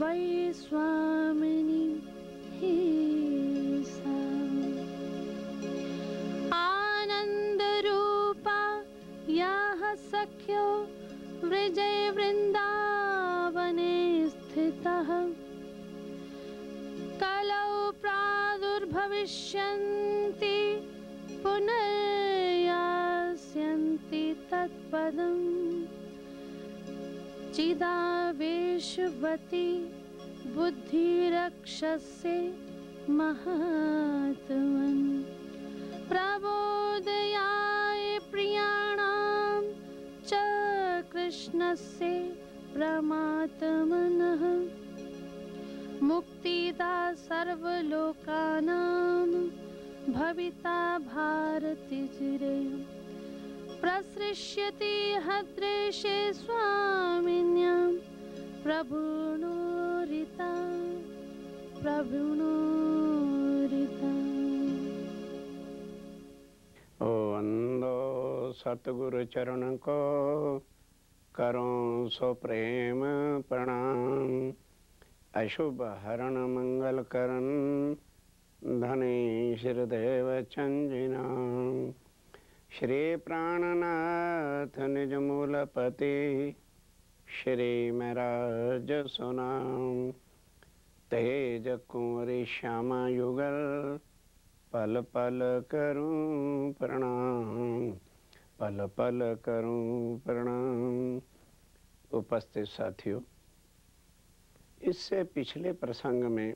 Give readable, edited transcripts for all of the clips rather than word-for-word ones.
त्वयि स्वामिनि हि सा। आनन्दरूपा याः सख्यो व्रजे वृन्दावने स्थितः कलौ प्रादुर्भविष्यन्ति पुनर्यास्यन्ति तत्पदम् चिदावेशवती बुद्धिरक्षस्य महात्मन् प्रबोधयाय प्रियाणां च कृष्णस्य परमात्मनः मुक्तिदा सर्वलोकानां भविता भारती चिरेण प्रसृष्यति हदृशे स्वामिन्यां प्रभुनोरिता प्रभुनोरिता। ओ अंदो सतगुरु चरण को करो सो प्रेम प्रणाम। अशुभ हरण मंगल करन धनी श्रीदेव चंजिना। श्री प्राणनाथ निज मूलपति श्री महराज सुनाम। तेज कुंवरी श्यामा युगल पल पल करूं प्रणाम, पल पल करूं प्रणाम। उपस्थित साथियों, इससे पिछले प्रसंग में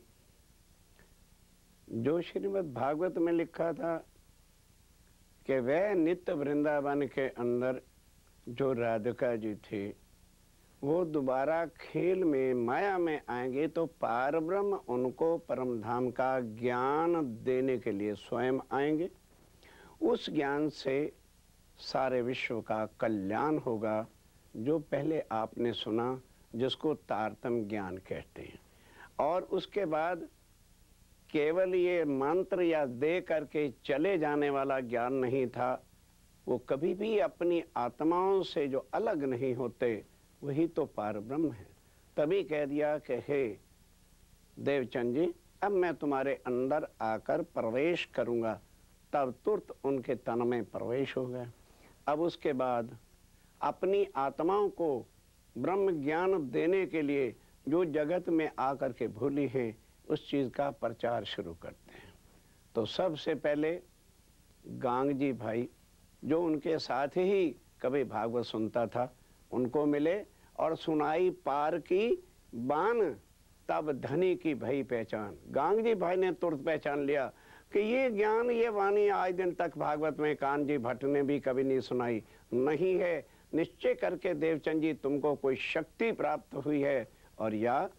जो श्रीमद् भागवत में लिखा था कि वह नित्य वृंदावन के अंदर जो राधिका जी थे वो दोबारा खेल में माया में आएंगे तो पारब्रह्म उनको परम धाम का ज्ञान देने के लिए स्वयं आएंगे। उस ज्ञान से सारे विश्व का कल्याण होगा, जो पहले आपने सुना, जिसको तारतम्य ज्ञान कहते हैं। और उसके बाद केवल ये मंत्र या दे करके चले जाने वाला ज्ञान नहीं था, वो कभी भी अपनी आत्माओं से जो अलग नहीं होते वही तो पारब्रह्म है। तभी कह दिया कि हे देवचंद जी, अब मैं तुम्हारे अंदर आकर प्रवेश करूंगा। तब तुरंत उनके तन में प्रवेश हो गया। अब उसके बाद अपनी आत्माओं को ब्रह्म ज्ञान देने के लिए जो जगत में आकर के भूली हैं उस चीज़ का प्रचार शुरू करते हैं। तो सबसे पहले गांग जी भाई, जो उनके साथ ही कभी भागवत सुनता था, उनको मिले और सुनाई पार की बान, तब धनी की भई पहचान। गांग जी भाई ने तुरंत पहचान लिया कि ये ज्ञान, ये वाणी आज दिन तक भागवत में कान जी भट्ट ने भी कभी नहीं सुनाई, नहीं है। निश्चय करके देवचंद जी तुमको कोई शक्ति प्राप्त हुई है, और या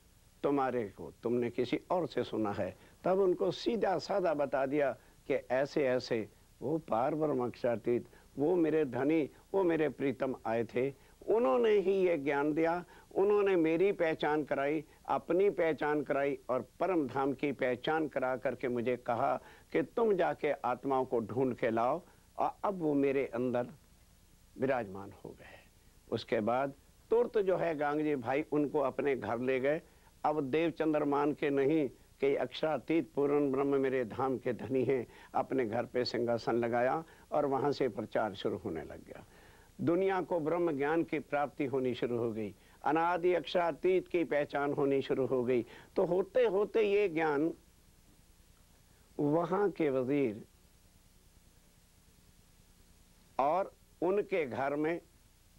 तुम्हारे को तुमने किसी और से सुना है। तब उनको सीधा साधा बता दिया कि ऐसे ऐसे वो पार ब्रह्म अक्षरातीत, वो मेरे धनी, वो मेरे प्रीतम आए थे, उन्होंने ही ये ज्ञान दिया, उन्होंने मेरी पहचान कराई, अपनी पहचान कराई और परम धाम की पहचान करा करके मुझे कहा कि तुम जाके आत्माओं को ढूंढ के लाओ। और अब वो मेरे अंदर विराजमान हो गए। उसके बाद तुरंत जो है गांग जी भाई उनको अपने घर ले गए। अब देवचंद्र मान के नहीं कि अक्षरातीत पूर्ण ब्रह्म मेरे धाम के धनी हैं, अपने घर पे सिंहासन लगाया और वहां से प्रचार शुरू होने लग गया। दुनिया को ब्रह्म ज्ञान की प्राप्ति होनी शुरू हो गई, अनादि अक्षरातीत की पहचान होनी शुरू हो गई। तो होते होते ये ज्ञान वहां के वजीर और उनके घर में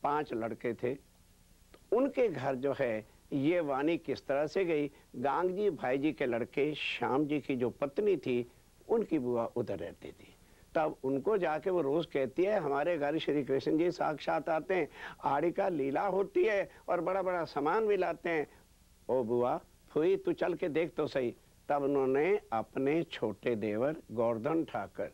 5 लड़के थे, तो उनके घर जो है ये वाणी किस तरह से गई। गांग जी भाई जी के लड़के श्याम जी की जो पत्नी थी, उनकी बुआ उधर रहती थी। तब उनको जाके वो रोज कहती है, हमारे घर श्री कृष्ण जी साक्षात आते हैं, आड़ी का लीला होती है और बड़ा बड़ा सामान भी लाते हैं। ओ बुआ फुई तू चल के देख तो सही। तब उन्होंने अपने छोटे देवर गोवर्धन ठाकर,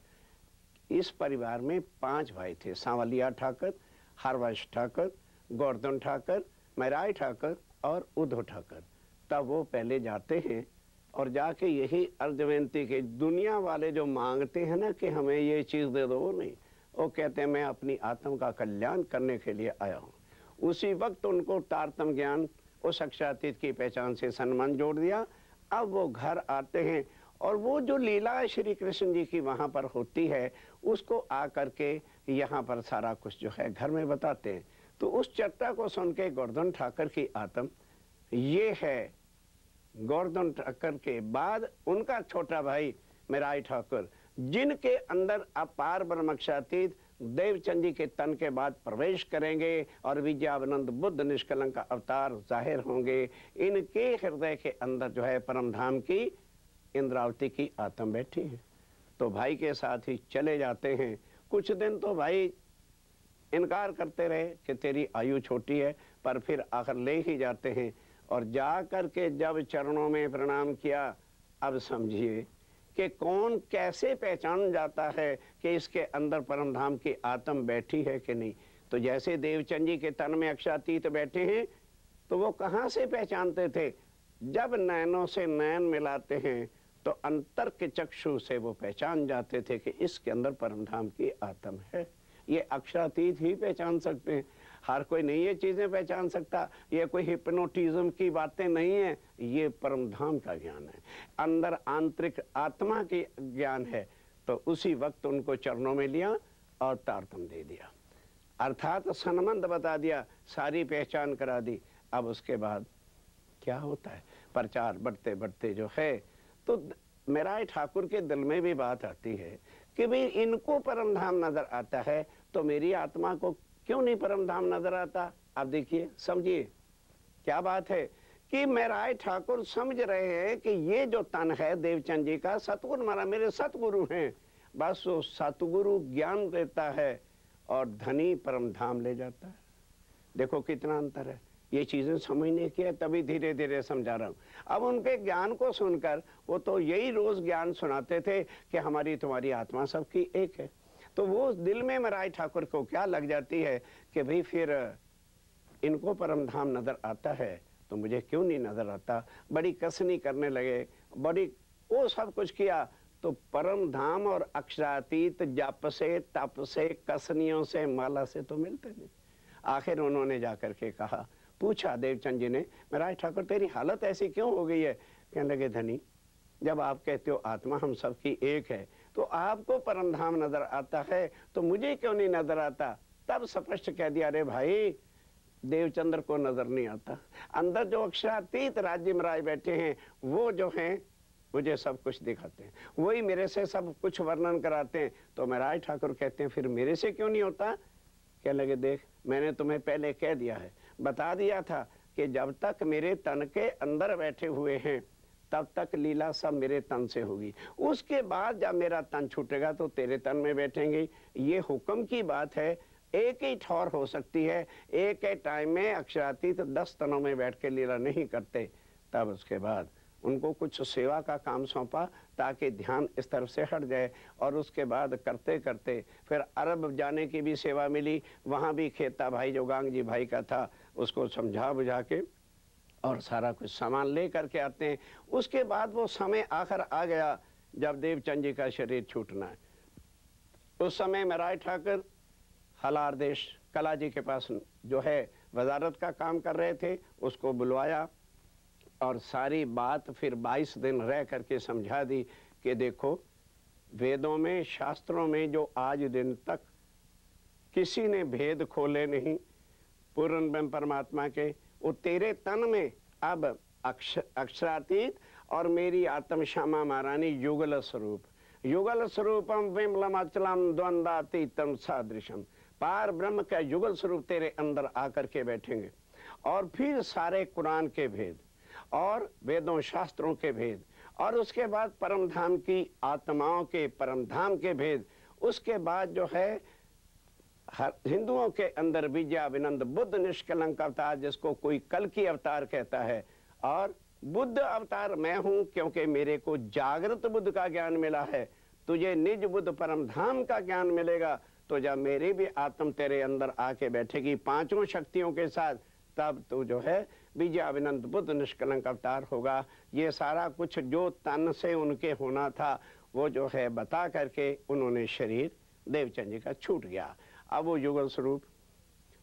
इस परिवार में 5 भाई थे, सांवलिया ठाकर, हरवंश ठाकर, गोवर्धन ठाकर, महराज ठाकर और उद्धव ठाकर। तब वो पहले जाते हैं और जाके यही अर्ज विनती के, दुनिया वाले जो मांगते हैं ना कि हमें ये चीज़ दे दो, वो नहीं, वो कहते हैं मैं अपनी आत्मा का कल्याण करने के लिए आया हूँ। उसी वक्त उनको तारतम्य ज्ञान उस अक्षरातीत की पहचान से संबंध जोड़ दिया। अब वो घर आते हैं और वो जो लीला श्री कृष्ण जी की वहाँ पर होती है उसको आकर के यहाँ पर सारा कुछ जो है घर में बताते हैं। तो उस चर्चा को सुन के गोवर्धन ठाकुर की आत्म ये है। गोवर्धन ठाकुर के बाद उनका छोटा भाई मेराई ठाकुर, जिनके अंदर अपार ब्रह्मक्षातीत देवचंद जी के तन के बाद प्रवेश करेंगे और विद्यावानंद बुद्ध निष्कलंक का अवतार जाहिर होंगे। इनके हृदय के अंदर जो है परम धाम की इंद्रावती की आत्म बैठी है। तो भाई के साथ ही चले जाते हैं। कुछ दिन तो भाई इनकार करते रहे कि तेरी आयु छोटी है, पर फिर आखिर ले ही जाते हैं। और जा कर के जब चरणों में प्रणाम किया, अब समझिए कि कौन कैसे पहचान जाता है कि इसके अंदर परम धाम की आत्म बैठी है कि नहीं। तो जैसे देवचंद जी के तन में अक्षरातीत बैठे हैं तो वो कहाँ से पहचानते थे? जब नैनों से नैन मिलाते हैं तो अंतर के चक्षु से वो पहचान जाते थे कि इसके अंदर परम धाम की आत्म है। ये अक्षरातीत ही पहचान सकते हैं, हर कोई नहीं ये चीजें पहचान सकता। ये कोई हिप्नोटिज्म की बातें नहीं है, ये परम धाम का ज्ञान है, अंदर आंतरिक आत्मा की ज्ञान है। तो उसी वक्त उनको चरणों में लिया और तारतम दे दिया, अर्थात संबंध बता दिया, सारी पहचान करा दी। अब उसके बाद क्या होता है, प्रचार बढ़ते बढ़ते जो है तो मेराई ठाकुर के दिल में भी बात आती है कि भाई इनको परम धाम नजर आता है तो मेरी आत्मा को क्यों नहीं परम धाम नजर आता। अब देखिए समझिए क्या बात है कि मेराई ठाकुर समझ रहे हैं कि ये जो तन है देवचंद जी का, सतगुरु महाराज मेरे सतगुरु हैं, बस वो सतगुरु ज्ञान देता है और धनी परम धाम ले जाता है। देखो कितना अंतर है, ये चीजें समझने की है, तभी धीरे धीरे समझा रहा हूँ। अब उनके ज्ञान को सुनकर वो तो यही रोज ज्ञान सुनाते थे कि हमारी तुम्हारी आत्मा सबकी एक है। तो वो दिल में मेराई ठाकुर को क्या लग जाती है कि भाई फिर इनको परम धाम नजर आता है तो मुझे क्यों नहीं नजर आता। बड़ी कसनी करने लगे, बड़ी वो सब कुछ किया। तो परम धाम और अक्षरातीत जप से तप से कसनियों से माला से तो मिलते नहीं। आखिर उन्होंने जाकर के कहा, पूछा देवचंद जी ने, मेराई ठाकुर तेरी हालत ऐसी क्यों हो गई है? कहने लगे धनी, जब आप कहते हो आत्मा हम सबकी एक है तो आपको परम धाम नजर आता है तो मुझे क्यों नहीं नजर आता। तब स्पष्ट कह दिया, अरे भाई देवचंद्र को नजर नहीं आता, अंदर जो अक्षरातीत राज्य में राय बैठे हैं वो जो हैं मुझे सब कुछ दिखाते हैं, वही मेरे से सब कुछ वर्णन कराते हैं। तो मेराई ठाकुर कहते हैं फिर मेरे से क्यों नहीं होता। कहने लगे देख मैंने तुम्हें पहले कह दिया है, बता दिया था कि जब तक मेरे तन के अंदर बैठे हुए हैं तब तक लीला सब मेरे तन से होगी, उसके बाद जब मेरा तन छूटेगा तो तेरे तन में बैठेंगे। ये हुक्म की बात है, एक ही ठौर हो सकती है, एक ही टाइम में अक्षरातीत 10 तनों में बैठ के लीला नहीं करते। तब उसके बाद उनको कुछ सेवा का काम सौंपा ताकि ध्यान इस तरफ से हट जाए। और उसके बाद करते करते फिर अरब जाने की भी सेवा मिली, वहाँ भी खेता भाई जो गांग जी भाई का था उसको समझा बुझा के और सारा कुछ सामान ले करके आते हैं। उसके बाद वो समय आखिर आ गया जब देवचंद जी का शरीर छूटना है। उस समय मेराई ठाकुर हलार देश कला जी के पास जो है वजारत का काम कर रहे थे, उसको बुलवाया और सारी बात फिर 22 दिन रह करके समझा दी कि देखो वेदों में शास्त्रों में जो आज दिन तक किसी ने भेद खोले नहीं पूर्ण ब्रह्म परमात्मा के, वो तेरे तन में अब अक्षरातीत और मेरी आत्म श्यामा महारानी युगल स्वरूप, युगल स्वरूपम विमलम अचलम द्वंद्वातीतम सादृशम, पार ब्रह्म का युगल स्वरूप तेरे अंदर आकर के बैठेंगे। और फिर सारे कुरान के भेद और वेदों शास्त्रों के भेद और उसके बाद परम धाम की आत्माओं के परम धाम के भेद, उसके बाद जो है हिंदुओं के अंदर विद्यावानंद बुद्ध निष्कलंक अवतार जिसको कोई कल की अवतार कहता है, और बुद्ध अवतार मैं हूं क्योंकि मेरे को जागृत बुद्ध का ज्ञान मिला है। तुझे निज बुद्ध परम धाम का ज्ञान मिलेगा तो जब मेरी भी आत्म तेरे अंदर आके बैठेगी पांचों शक्तियों के साथ, तब तू जो है विद्यावानंद बुद्ध निष्कलंक अवतार होगा। ये सारा कुछ जो तन से उनके होना था वो जो है बता करके उन्होंने शरीर देवचंद जी का छूट गया। अब वो युगल स्वरूप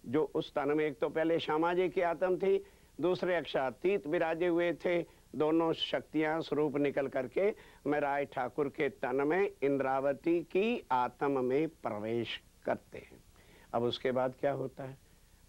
जो उस तन में, एक तो पहले श्यामा जी की आत्म थी, दूसरे अक्षातीत विराजे हुए थे। दोनों शक्तियां स्वरूप निकल करके मेराय ठाकुर के तन में इंद्रावती की आत्म में प्रवेश करते हैं। अब उसके बाद क्या होता है,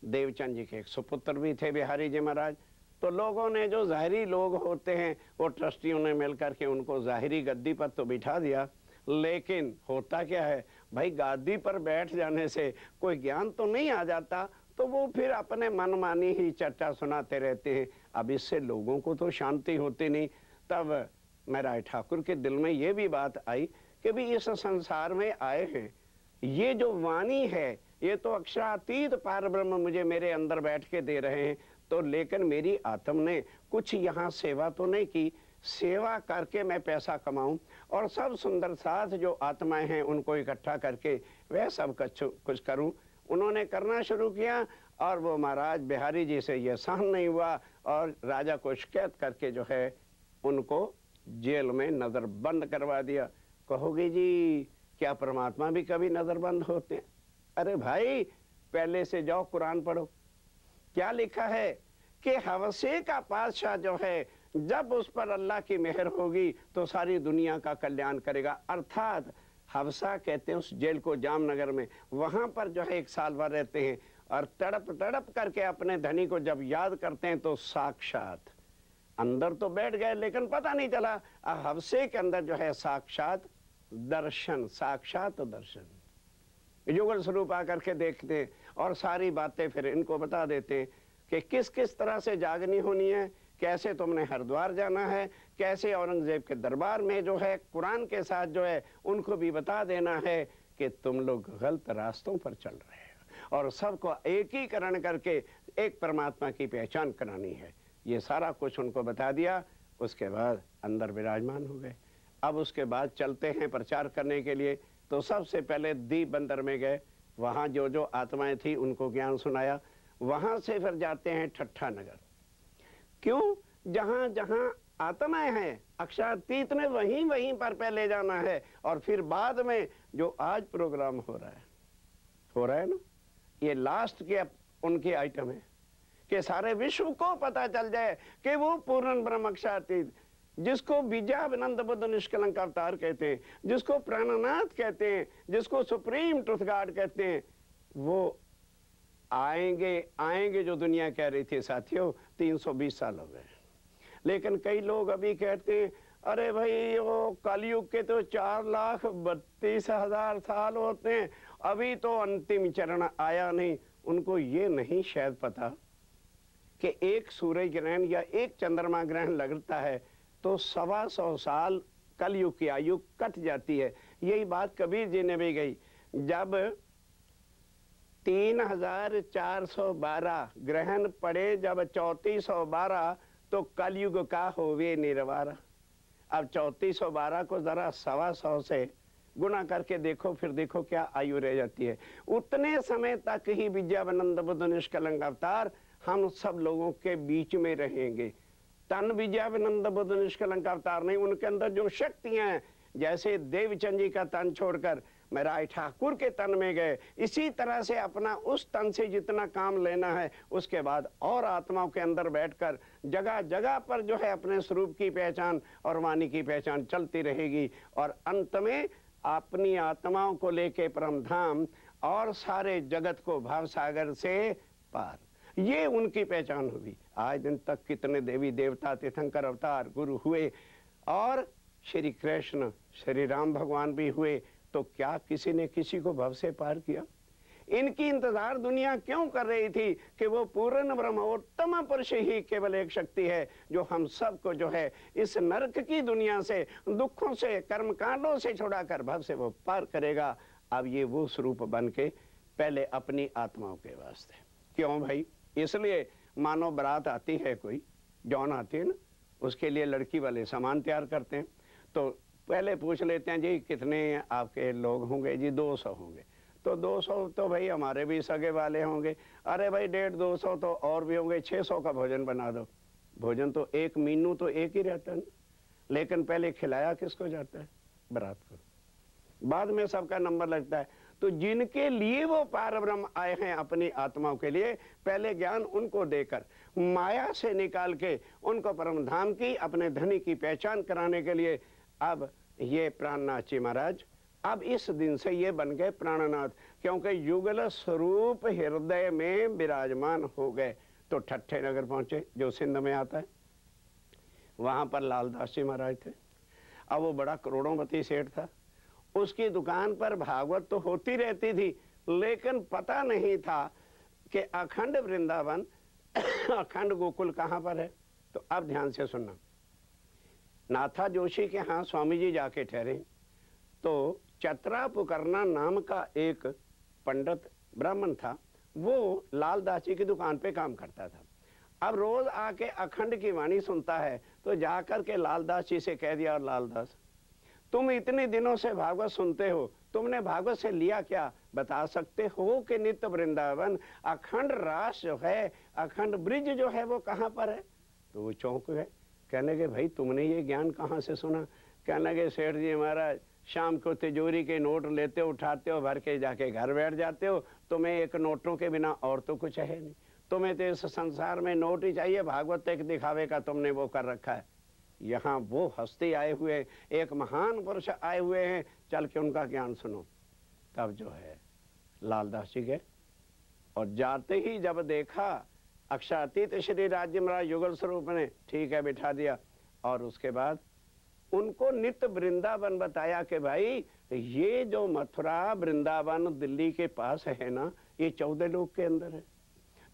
देवचंद जी के एक सुपुत्र भी थे बिहारी जी महाराज। तो लोगों ने, जो ज़ाहिरी लोग होते हैं, वो ट्रस्टियों ने मिलकर के उनको ज़ाहिरी गद्दी पर तो बिठा दिया, लेकिन होता क्या है भाई, गादी पर बैठ जाने से कोई ज्ञान तो नहीं आ जाता, तो वो फिर अपने मनमानी ही चर्चा सुनाते रहते हैं। अब इससे लोगों को तो शांति होती नहीं। तब मेराय ठाकुर के दिल में ये भी बात आई कि भी इस संसार में आए हैं, ये जो वाणी है ये तो अक्षरातीत पार ब्रह्म मुझे मेरे अंदर बैठ के दे रहे हैं, तो लेकिन मेरी आत्म ने कुछ यहाँ सेवा तो नहीं की, सेवा करके मैं पैसा कमाऊं और सब सुंदर साथ जो आत्माएं हैं उनको इकट्ठा करके वह सब कुछ करूं। उन्होंने करना शुरू किया और वो महाराज बिहारी जी से ये सहन नहीं हुआ और राजा को शिकायत करके जो है उनको जेल में नजर बंद करवा दिया। कहोगे जी क्या परमात्मा भी कभी नजर बंद होते हैं? अरे भाई पहले से जाओ कुरान पढ़ो, क्या लिखा है कि हवसे का पातशाह जो है जब उस पर अल्लाह की मेहर होगी तो सारी दुनिया का कल्याण करेगा। अर्थात हवसा कहते हैं उस जेल को जामनगर में, वहां पर जो है 1 साल भर रहते हैं और तड़प तड़प करके अपने धनी को जब याद करते हैं तो साक्षात अंदर तो बैठ गए लेकिन पता नहीं चला। हवसे के अंदर जो है साक्षात दर्शन, साक्षात दर्शन, युगल स्वरूप आकर के देखते हैं और सारी बातें फिर इनको बता देते हैं कि किस किस तरह से जागनी होनी है, कैसे तुमने हरिद्वार जाना है, कैसे औरंगजेब के दरबार में जो है कुरान के साथ जो है उनको भी बता देना है कि तुम लोग गलत रास्तों पर चल रहे हो और सबको एकीकरण करके एक परमात्मा की पहचान करानी है। ये सारा कुछ उनको बता दिया। उसके बाद अंदर विराजमान हो गए। अब उसके बाद चलते हैं प्रचार करने के लिए। तो सबसे पहले दीप बंदर में गए, वहाँ जो जो आत्माएं थी उनको ज्ञान सुनाया। वहाँ से फिर जाते हैं ठट्ठा नगर। क्यों? जहाँ जहाँ आत्माएं हैं अक्षरातीत ने वहीं वहीं पर पहले जाना है और फिर बाद में जो आज प्रोग्राम हो रहा है ना, ये लास्ट के उनके आइटम है कि सारे विश्व को पता चल जाए कि वो पूर्ण ब्रह्म अक्षरातीत, जिसको बीजानंद बुद्ध निष्कलंक अवतार कहते हैं, जिसको प्राणनाथ कहते हैं, जिसको सुप्रीम ट्रुथ गॉड कहते हैं, वो आएंगे जो दुनिया कह रही थी साथियों 320 साल हो गए। लेकिन कई लोग अभी कहते हैं अरे भाई वो कलयुग के तो 4,32,000 साल होते हैं, अभी तो अंतिम चरण आया नहीं। उनको ये नहीं शायद पता कि एक सूरज ग्रहण या एक चंद्रमा ग्रहण लगता है तो 125 साल कलयुग की आयु कट जाती है। यही बात कबीर जी ने भी गई, जब 3,412 ग्रहण पड़े, जब 3412 तो कलयुग का होवे निर्वारा। अब 3412 को जरा 125 से गुना करके देखो, फिर देखो क्या आयु रह जाती है। उतने समय तक ही विद्यानंद बुद्ध निष्कलंक अवतार हम सब लोगों के बीच में रहेंगे। तन विद्यानंद बुद्ध निष्कलंक अवतार नहीं, उनके अंदर जो शक्तियां हैं, जैसे देवचंद जी का तन छोड़कर मेराय ठाकुर के तन में गए, इसी तरह से अपना उस तन से जितना काम लेना है उसके बाद और आत्माओं के अंदर बैठकर जगह जगह पर जो है अपने स्वरूप की पहचान और वाणी की पहचान चलती रहेगी और अंत में अपनी आत्माओं को लेके परम धाम और सारे जगत को भाव सागर से पार, ये उनकी पहचान होगी। आज दिन तक कितने देवी देवता तीर्थंकर अवतार गुरु हुए और श्री कृष्ण श्री राम भगवान भी हुए, तो क्या किसी ने किसी को भव से पार किया? इनकी इंतजार दुनिया क्यों कर रही थी कि वो पूर्ण ब्रह्मोत्तम पुरुष ही केवल एक शक्ति है जो हम सबको जो है इस नरक की दुनिया से, दुखों से, कर्मकांडों से छुड़ाकर भव से वो पार करेगा। अब ये वो स्वरूप बन के पहले अपनी आत्माओं के वास्ते। क्यों भाई? इसलिए मानो बारात आती है, कोई जौन आती है ना, उसके लिए लड़की वाले सामान तैयार करते हैं, तो पहले पूछ लेते हैं जी कितने आपके लोग होंगे? जी 200 होंगे। तो 200 तो भाई हमारे भी सगे वाले होंगे। अरे भाई 150-200 तो और भी होंगे, 600 का भोजन बना दो। भोजन तो एक मीनू तो एक ही रहता है ना, लेकिन पहले खिलाया किसको जाता है? बारात को। बाद में सबका नंबर लगता है। तो जिनके लिए वो पारब्रह्म आए हैं अपनी आत्माओं के लिए, पहले ज्ञान उनको देकर माया से निकाल के उनको परम धाम की अपने धनी की पहचान कराने के लिए अब ये प्राणनाथ जी महाराज अब इस दिन से ये बन गए प्राणनाथ, क्योंकि युगल स्वरूप हृदय में विराजमान हो गए। तो ठट्ठे नगर पहुंचे जो सिंध में आता है, वहां पर लालदास जी महाराज थे। अब वो बड़ा करोड़ोंपति सेठ था, उसकी दुकान पर भागवत तो होती रहती थी, लेकिन पता नहीं था कि अखंड वृंदावन अखंड गोकुल कहाँ पर है। तो अब ध्यान से सुनना, नाथा जोशी के यहाँ स्वामी जी जाके ठहरे, तो चतरा पुकरना नाम का एक पंडित ब्राह्मण था, वो लालदास जी की दुकान पे काम करता था। अब रोज आके अखंड की वाणी सुनता है, तो जाकर के लालदास जी से कह दिया, और लालदास तुम इतने दिनों से भागवत सुनते हो, तुमने भागवत से लिया क्या, बता सकते हो कि नित्य वृंदावन अखंड रास जो है, अखंड ब्रिज जो है वो कहाँ पर है। तो वो चौंक गए, कहने के भाई तुमने ये ज्ञान कहाँ से सुना। कहने के सेठ जी महाराज शाम को तिजोरी के नोट लेते हो, उठाते हो, भर के जाके घर बैठ जाते हो, तुम्हें एक नोटों के बिना और तो कुछ है नहीं, तुम्हें तो इस संसार में नोट ही चाहिए, भागवत एक दिखावे का तुमने वो कर रखा है। यहाँ वो हस्ती आए हुए, एक महान पुरुष आए हुए हैं, चल के उनका ज्ञान सुनो। तब जो है लालदास जी गए, और जाते ही जब देखा अक्षातीत श्री राज्य महाराज युगल स्वरूप ने ठीक है बिठा दिया, और उसके बाद उनको नित्य वृंदावन बताया कि भाई ये जो मथुरा वृंदावन दिल्ली के पास है ना, ये 14 लोक के अंदर है।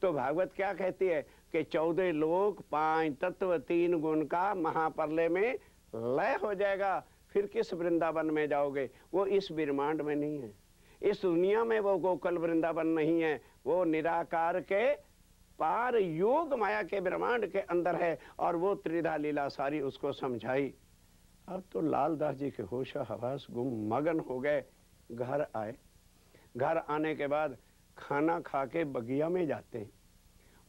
तो भागवत क्या कहती है कि 14 लोक 5 तत्व 3 गुण का महाप्रलय में लय हो जाएगा, फिर किस वृंदावन में जाओगे। वो इस ब्रह्मांड में नहीं है, इस दुनिया में वो गोकुल वृंदावन नहीं है, वो निराकार के पार योग माया के ब्रह्मांड के अंदर है, और वो त्रिधा लीला सारी उसको समझाई। अब तो लालदास जी के होश हवास गुम मगन हो गए। घर आए, घर आने के बाद खाना खा के बगिया में जाते हैं,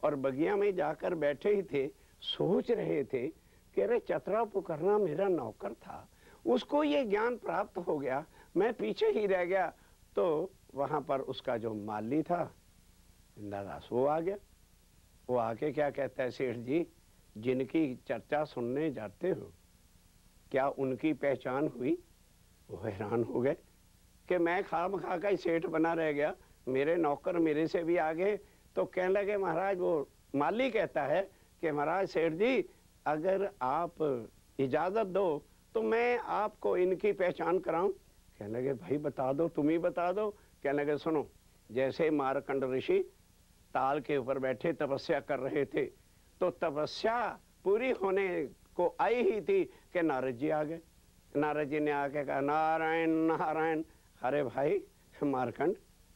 और बगिया में जाकर बैठे ही थे, सोच रहे थे कि अरे चतरा पुकरना मेरा नौकर था, उसको ये ज्ञान प्राप्त हो गया, मैं पीछे ही रह गया। तो वहां पर उसका जो माली था इंद्रदास, वो आ गया। वो आके क्या कहता है, सेठ जी जिनकी चर्चा सुनने जाते हो, क्या उनकी पहचान हुई। वो हैरान हो गए कि मैं खाम खा का ही सेठ बना रह गया, मेरे नौकर मेरे से भी आगे। तो कहने लगे महाराज, वो माली कहता है कि महाराज सेठ जी अगर आप इजाज़त दो तो मैं आपको इनकी पहचान कराऊं। कहने लगे भाई बता दो, तुम ही बता दो। कहने लगे सुनो, जैसे मारकंड ऋषि ताल के ऊपर बैठे तपस्या कर रहे थे, तो तपस्या पूरी होने को आई ही थी कि नारद जी आ गए। नारद जी ने आके कहा नारायण नारायण। अरे भाई मारकंड,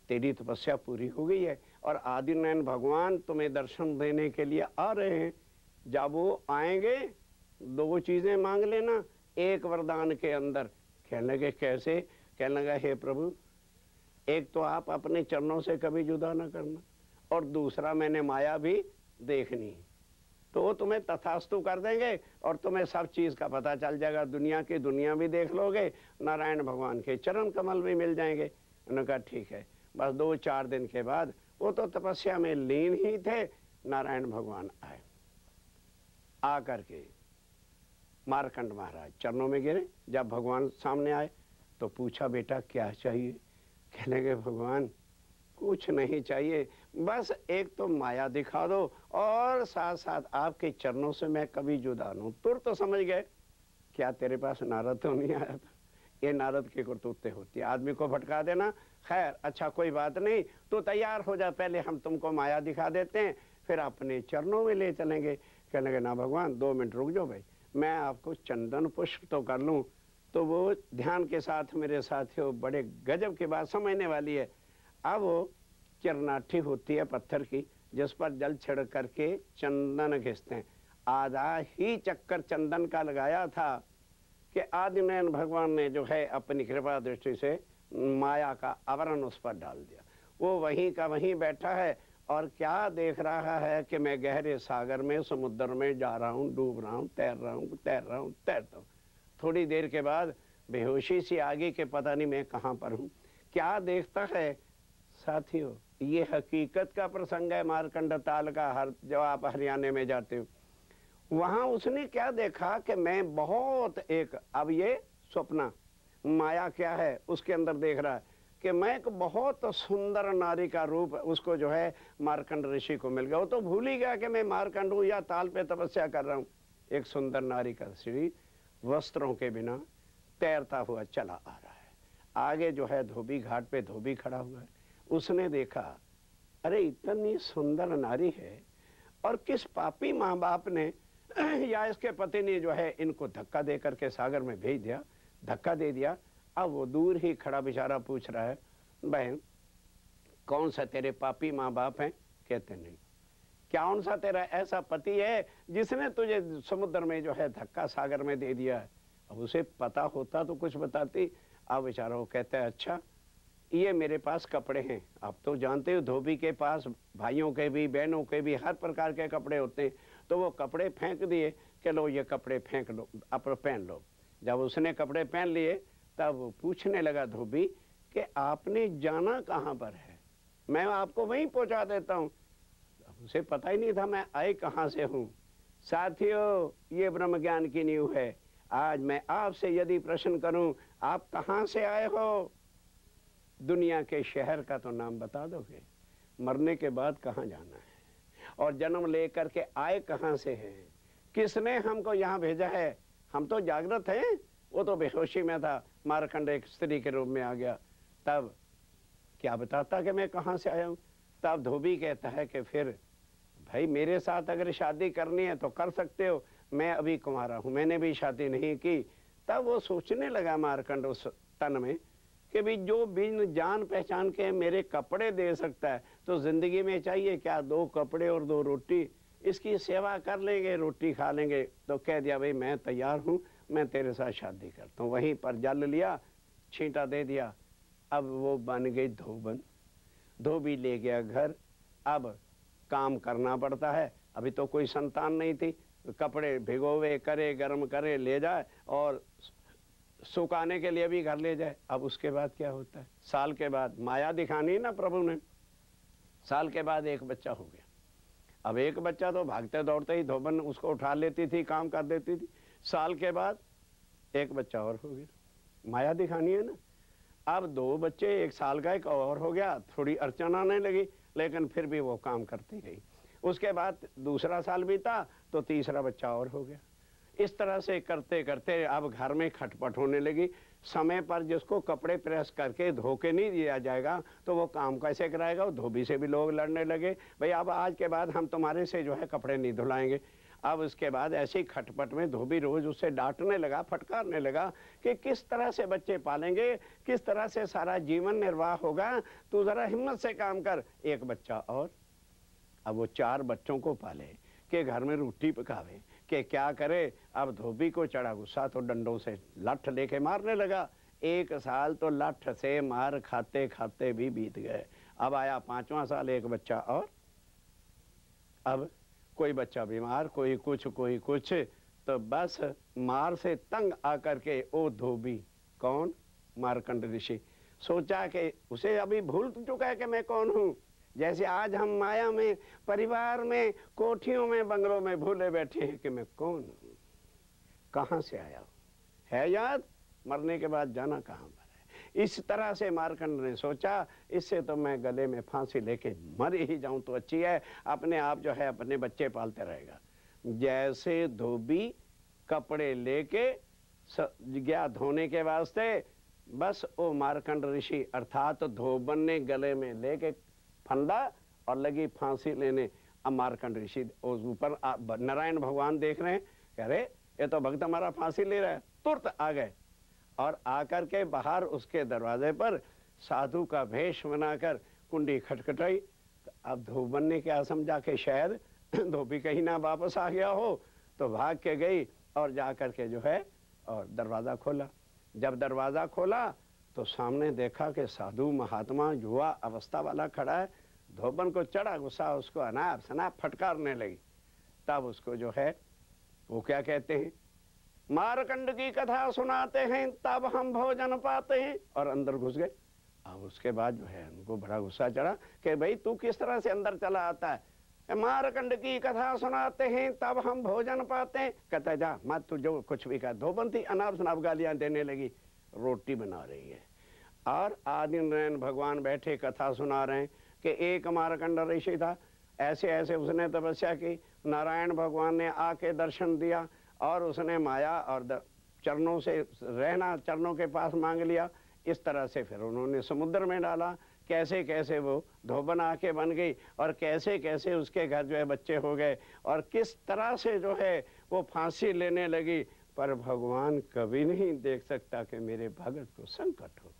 तेरी तपस्या पूरी हो गई है, और आदिनारायण भगवान तुम्हें दर्शन देने के लिए आ रहे हैं। जब वो आएंगे 2 चीजें मांग लेना, एक वरदान के अंदर। कहने लगे कैसे। कहने लगा हे प्रभु, एक तो आप अपने चरणों से कभी जुदा ना करना, और दूसरा मैंने माया भी देखनी है। तो वो तुम्हें तथास्तु कर देंगे, और तुम्हें सब चीज का पता चल जाएगा, दुनिया की दुनिया भी देख लोगे, नारायण भगवान के चरण कमल भी मिल जाएंगे। उन्होंने कहा ठीक है। बस 2-4 दिन के बाद वो तो तपस्या में लीन ही थे, नारायण भगवान आए। आकर के मारकंड महाराज चरणों में गिरे। जब भगवान सामने आए तो पूछा बेटा क्या चाहिए। कहने लगे भगवान कुछ नहीं चाहिए, बस एक तो माया दिखा दो, और साथ साथ आपके चरणों से मैं कभी जुदा न हूं। तुरंत तो समझ गए क्या तेरे पास नारद तो नहीं आया था। ये नारद की करतूतें होती है, आदमी को भटका देना। खैर अच्छा कोई बात नहीं, तो तैयार हो जा, पहले हम तुमको माया दिखा देते हैं, फिर अपने चरणों में ले चलेंगे। कहने लगे ना भगवान 2 मिनट रुक जाओ भाई, मैं आपको चंदन पुष्प तो कर लूँ। तो वो ध्यान के साथ मेरे साथियों बड़े गजब की बात समझने वाली है। अब वो चरनाठी होती है पत्थर की, जिस पर जल छिड़क करके चंदन घिसते हैं। आधा ही चक्कर चंदन का लगाया था कि आदिनारायण भगवान ने जो है अपनी कृपा दृष्टि से माया का आवरण उस पर डाल दिया। वो वहीं का वहीं बैठा है, और क्या देख रहा है कि मैं गहरे सागर में समुद्र में जा रहा हूँ, डूब रहा हूँ, तैर रहा हूँ, तैर रहा हूँ, तैरता हूँ। थोड़ी देर के बाद बेहोशी सी आ गई कि पता नहीं मैं कहाँ पर हूँ। क्या देखता है साथियों, ये हकीकत का प्रसंग है मारकंड ताल का। हर जब आप हरियाणा में जाते हो, वहां उसने क्या देखा कि मैं बहुत एक, अब ये स्वप्न माया क्या है उसके अंदर देख रहा है कि मैं एक बहुत सुंदर नारी का रूप उसको जो है मारकंड ऋषि को मिल गया। वो तो भूल ही गया कि मैं मारकंड हूं या ताल पे तपस्या कर रहा हूं। एक सुंदर नारी का शरीर वस्त्रों के बिना तैरता हुआ चला आ रहा है। आगे जो है धोबी, घाट पे धोबी खड़ा हुआ है। उसने देखा, अरे इतनी सुंदर नारी है और किस पापी माँ बाप ने या इसके पति ने जो है इनको धक्का दे करके सागर में भेज दिया, धक्का दे दिया। अब वो दूर ही खड़ा बेचारा पूछ रहा है, बहन कौन सा तेरे पापी माँ बाप हैं? कहते नहीं। कौन सा तेरा ऐसा पति है जिसने तुझे समुद्र में जो है धक्का सागर में दे दिया है? अब उसे पता होता तो कुछ बताती। अब बेचारा वो कहता है, अच्छा ये मेरे पास कपड़े हैं। आप तो जानते हो धोबी के पास भाइयों के भी बहनों के भी हर प्रकार के कपड़े होते हैं। तो वो कपड़े फेंक दिए कि लो ये कपड़े फेंक लो, आप पहन लो। जब उसने कपड़े पहन लिए तब वो पूछने लगा धोबी कि आपने जाना कहाँ पर है, मैं आपको वहीं पहुंचा देता हूँ। उसे पता ही नहीं था मैं आए कहाँ से हूँ। साथियों, ये ब्रह्म ज्ञान की नींव है। आज मैं आपसे यदि प्रश्न करूं, आप कहाँ से आए हो? दुनिया के शहर का तो नाम बता दोगे, मरने के बाद कहाँ जाना है, और जन्म लेकर के आए कहाँ से हैं, किसने हमको यहाँ भेजा है? हम तो जागृत हैं, वो तो बेहोशी में था। मारकंड एक स्त्री के रूप में आ गया। तब क्या बताता कि मैं कहाँ से आया हूँ? तब धोबी कहता है कि फिर भाई मेरे साथ अगर शादी करनी है तो कर सकते हो, मैं अभी कुंवारा हूँ, मैंने भी शादी नहीं की। तब वो सोचने लगा मारकंड उस तन में कि भी जो बिन जान पहचान के मेरे कपड़े दे सकता है तो जिंदगी में चाहिए क्या? 2 कपड़े और 2 रोटी, इसकी सेवा कर लेंगे, रोटी खा लेंगे। तो कह दिया भाई मैं तैयार हूँ, मैं तेरे साथ शादी करता हूँ। वहीं पर जल लिया, छींटा दे दिया। अब वो बन गई धोबन। धोबी ले गया घर। अब काम करना पड़ता है, अभी तो कोई संतान नहीं थी। कपड़े भिगोवे, करे, गर्म करे, ले जाए और सुखाने के लिए भी घर ले जाए। अब उसके बाद क्या होता है? साल के बाद माया दिखानी ना प्रभु ने। साल के बाद एक बच्चा हो गया। अब एक बच्चा तो भागते दौड़ते ही धोबन उसको उठा लेती थी, काम कर देती थी। साल के बाद एक बच्चा और हो गया, माया दिखानी है ना। अब 2 बच्चे, 1 साल का एक और हो गया। थोड़ी अड़चन आने लगी, लेकिन फिर भी वो काम करती रही। उसके बाद दूसरा साल बीता तो तीसरा बच्चा और हो गया। इस तरह से करते करते अब घर में खटपट होने लगी। समय पर जिसको कपड़े प्रेस करके धो के नहीं दिया जाएगा तो वो काम कैसे कराएगा? वो धोबी से भी लोग लड़ने लगे, भाई अब आज के बाद हम तुम्हारे से जो है कपड़े नहीं धुलाएंगे। अब उसके बाद ऐसी खटपट में धोबी रोज उससे डांटने लगा, फटकारने लगा कि किस तरह से बच्चे पालेंगे, किस तरह से सारा जीवन निर्वाह होगा, तू जरा हिम्मत से काम कर। एक बच्चा और। अब वो 4 बच्चों को पाले कि घर में रोटी पकावे कि क्या करे। अब धोबी को चढ़ा गुस्सा तो डंडों से लठ लेके मारने लगा। 1 साल तो लठ से मार खाते खाते भी बीत गए। अब आया 5वां साल, एक बच्चा और। अब कोई बच्चा बीमार, कोई कुछ कोई कुछ, तो बस मार से तंग आकर के ओ धोबी, कौन? मारकंड ऋषि, सोचा कि उसे अभी भूल चुका है कि मैं कौन हूँ। जैसे आज हम माया में, परिवार में, कोठियों में, बंगलों में भूले बैठे हैं कि मैं कौन हूँ, कहाँ से आया हूँ। है याद? मरने के बाद जाना कहाँ पर है। इस तरह से मारकंड ने सोचा, इससे तो मैं गले में फांसी लेके मर ही जाऊं तो अच्छी है, अपने आप जो है अपने बच्चे पालते रहेगा। जैसे धोबी कपड़े लेके गया धोने के वास्ते, बस वो मारकंड ऋषि अर्थात धोबन ने गले में लेके फंदा और लगी फांसी लेने। अब मारकंड ऋषि ऊपर नारायण भगवान देख रहे हैं, कह रहे ये तो भक्त हमारा फांसी ले रहा है। तुरंत आ गए और आकर के बाहर उसके दरवाजे पर साधु का भेष बनाकर कुंडी खटखटाई। तो अब धोबन ने क्या समझा कि शायद धोबी कहीं ना वापस आ गया हो, तो भाग के गई और जाकर के जो है और दरवाजा खोला। जब दरवाजा खोला तो सामने देखा कि साधु महात्मा युवा अवस्था वाला खड़ा है। धोबन को चढ़ा गुस्सा, उसको अनाप शनाप फटकारने लगी। तब उसको जो है वो क्या कहते हैं, मारकंड की कथा सुनाते हैं तब हम भोजन पाते हैं, और अंदर घुस गए। अब उसके बाद जो है उनको बड़ा गुस्सा चढ़ा कि भाई तू किस तरह से अंदर चला आता है, मारकंड की कथा सुनाते हैं तब हम भोजन पाते हैं। कहता जा मत, तू जो कुछ भी कहा। धोबंती अनाप शनाप गालियां देने लगी। रोटी बना रही है और आदि नारायण भगवान बैठे कथा सुना रहे हैं कि एक मारकंड ऋषि था, ऐसे ऐसे उसने तपस्या की, नारायण भगवान ने आके दर्शन दिया और उसने माया और चरणों से रहना, चरणों के पास मांग लिया। इस तरह से फिर उन्होंने समुद्र में डाला। कैसे कैसे वो धोबन आके बन गई और कैसे कैसे उसके घर जो है बच्चे हो गए और किस तरह से जो है वो फांसी लेने लगी। पर भगवान कभी नहीं देख सकता कि मेरे भगत को संकट हो।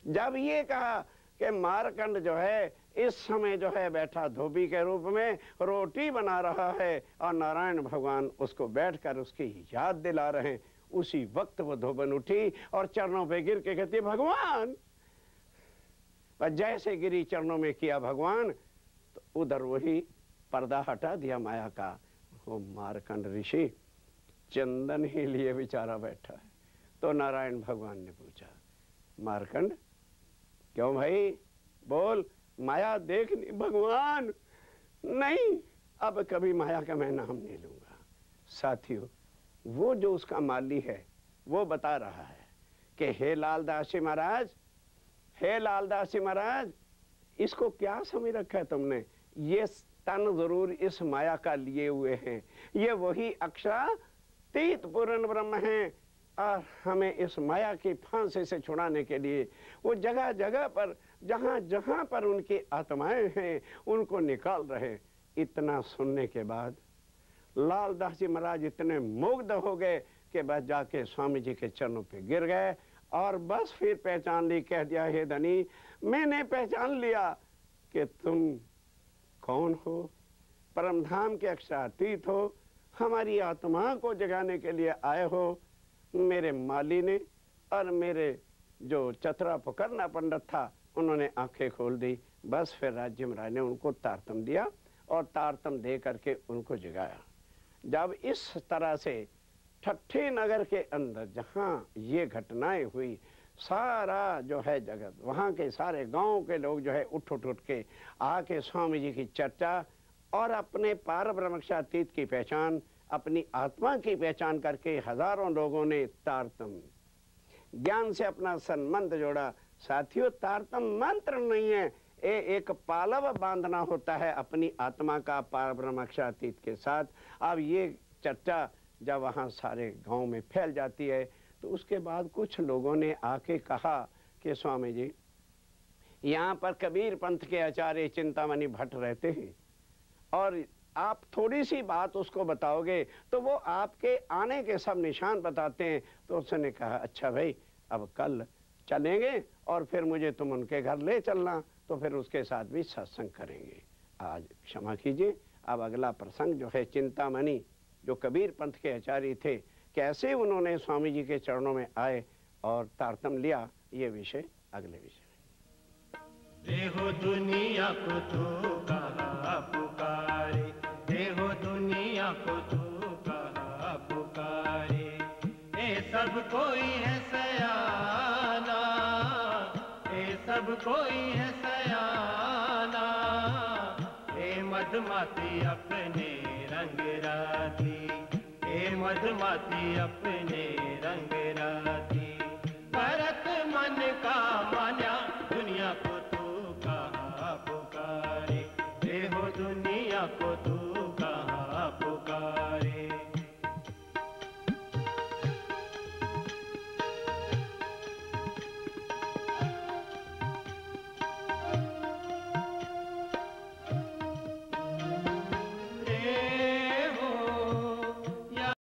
जब ये कहा कि मारकंड जो है इस समय जो है बैठा धोबी के रूप में रोटी बना रहा है और नारायण भगवान उसको बैठकर उसकी याद दिला रहे हैं, उसी वक्त वो धोबन उठी और चरणों पे गिर के कहती भगवान। पर जैसे गिरी चरणों में किया भगवान, तो उधर वही पर्दा हटा दिया माया का। वो मारकंड ऋषि चंदन ही लिए बेचारा बैठा है। तो नारायण भगवान ने पूछा, मारकंड क्यों भाई, बोल, माया देख नहीं। भगवान नहीं, अब कभी माया का मैं नाम नहीं लूंगा। साथियों, वो जो उसका माली है वो बता रहा है कि हे लालदासी महाराज, हे लालदासी महाराज, इसको क्या समझ रखा है तुमने? ये तन जरूर इस माया का लिए हुए हैं, ये वही अक्षरातीत पूर्ण ब्रह्म हैं और हमें इस माया की फांसी से छुड़ाने के लिए वो जगह जगह पर जहाँ जहाँ पर उनकी आत्माएं हैं उनको निकाल रहे। इतना सुनने के बाद लालदास जी महाराज इतने मुग्ध हो गए कि बस जाके स्वामी जी के चरणों पे गिर गए और बस फिर पहचान ली। कह दिया, हे धनी, मैंने पहचान लिया कि तुम कौन हो, परमधाम के अक्षरातीत हो, हमारी आत्मा को जगाने के लिए आए हो। मेरे माली ने और मेरे जो चतरा पुकरना पंडित था उन्होंने आंखें खोल दी। बस फिर राज्य महाराज ने उनको तारतम दिया और तारतम दे करके उनको जगाया। जब इस तरह से ठट्ठी नगर के अंदर जहाँ ये घटनाएं हुई, सारा जो है जगत, वहाँ के सारे गांव के लोग जो है उठ के आके स्वामी जी की चर्चा और अपने पार ब्रह्मक्षातीत की पहचान, अपनी आत्मा की पहचान करके हजारों लोगों ने तारतम ज्ञान से अपना संबंध जोड़ा। साथियों, तारतम मंत्र नहीं है, ये एक पालव बांधना होता है अपनी आत्मा का पार ब्रह्मक्षातीत के साथ। अब ये चर्चा जब वहाँ सारे गांव में फैल जाती है तो उसके बाद कुछ लोगों ने आके कहा कि स्वामी जी, यहाँ पर कबीर पंथ के आचार्य चिंतामणि भट्ट रहते हैं और आप थोड़ी सी बात उसको बताओगे तो वो आपके आने के सब निशान बताते हैं। तो उसने कहा, अच्छा भाई, अब कल चलेंगे और फिर मुझे तुम उनके घर ले चलना, तो फिर उसके साथ भी सत्संग करेंगे। आज क्षमा कीजिए, अब अगला प्रसंग जो है चिंतामणि जो कबीर पंथ के आचार्य थे, कैसे उन्होंने स्वामी जी के चरणों में आए और तारतम लिया, ये विषय अगले विषय। देखो दुनिया को तू कहा पुकारे, देखो दुनिया को तू कहा पुकारे, ये सब कोई है सयाना, ये सब कोई है सयाना, ये मधुमाती अपने रंग राती, ये मधुमाती अपने रंग राती, भरत मन का मान्या दुनिया को तू कहा पुकारे, देखो दुनिया को तू